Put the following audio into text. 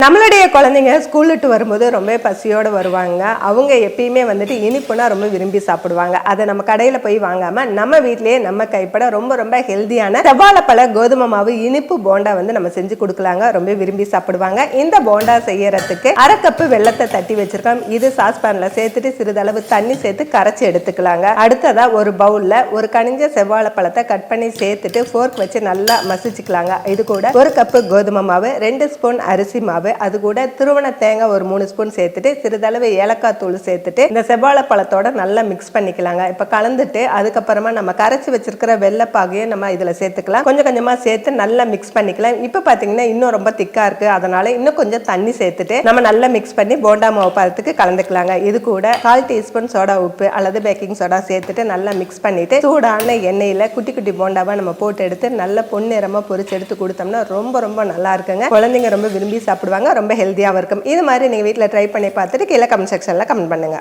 நம்மளுடைய குழந்தைங்க ஸ்கூல் விட்டு வரும்போது ரொம்ப பசியோடு வருவாங்க. அவங்க எப்பயுமே வந்துட்டு இனிப்புனா ரொம்ப விரும்பி சாப்பிடுவாங்க. அதை நம்ம கடையில் போய் வாங்காம நம்ம வீட்டிலேயே நம்ம கைப்பட ரொம்ப ரொம்ப ஹெல்தியான செவ்வாழைப்பழ கோதுமை மாவு இனிப்பு போண்டா வந்து நம்ம செஞ்சு கொடுக்கலாங்க. ரொம்ப விரும்பி சாப்பிடுவாங்க. இந்த போண்டா செய்யறதுக்கு 1/2 கப்பு வெல்லத்தை தட்டி வச்சிருக்கோம். இது சாஸ்பேன்ல சேர்த்துட்டு சிறிதளவு தண்ணி சேர்த்து கரைச்சி எடுத்துக்கலாங்க. அடுத்ததா ஒரு பவுல்ல ஒரு கனிஞ்ச செவ்வாழைப்பழத்தை கட் பண்ணி சேர்த்துட்டு ஃபோர்க் வச்சு நல்லா மசிச்சுக்கலாங்க. இது கூட 1 கப்பு கோதுமை மாவு, 2 ஸ்பூன் அரிசி மாவு, அது கூட திருவண தேங்காய் ஒரு 3 ஸ்பூன் சேர்த்துட்டு சிறிதளவு ஏலக்காய் தூள் சேர்த்துட்டு இந்த செவ்வாழை பழத்தோட நல்லா மிக்ஸ் பண்ணிக்கலாங்க. இப்ப கலந்துட்டு அதுக்கப்புறமா நம்ம கரைச்சி வச்சிருக்கிற வெள்ளைப்பாகையை நம்ம இதுல சேர்த்துக்கலாம். கொஞ்சம் கொஞ்சமா சேர்த்து நல்லா மிக்ஸ் பண்ணிக்கலாம். இப்ப பாத்தீங்கன்னா இன்னும் ரொம்ப திக்கா இருக்கு. அதனால இன்னும் கொஞ்சம் தண்ணி சேர்த்துட்டு நம்ம நல்லா மிக்ஸ் பண்ணி போண்டா மாவு பதத்துக்கு கலந்துக்கலாங்க. இது கூட 1/4 டீஸ்பூன் சோடா உப்பு அல்லது பேக்கிங் சோடா சேர்த்துட்டு நல்லா மிக்ஸ் பண்ணிட்டு சூடான எண்ணெயில குட்டி குட்டி போண்டாவா நம்ம போட்டு எடுத்து நல்ல பொன்னிறமா பொரிச்சு எடுத்து கொடுத்தோம்னா ரொம்ப ரொம்ப நல்லா இருக்குங்க. குழந்தைங்க ரொம்ப விரும்பி சாப்பிடுவாங்க. ரொம்ப ஹெல்தியாகவும் இருக்கும். இது மாதிரி நீங்கள் வீட்டில் ட்ரை பண்ணி பார்த்துட்டு கீழே கமெண்ட் செக்ஷனில் கமெண்ட் பண்ணுங்கள்.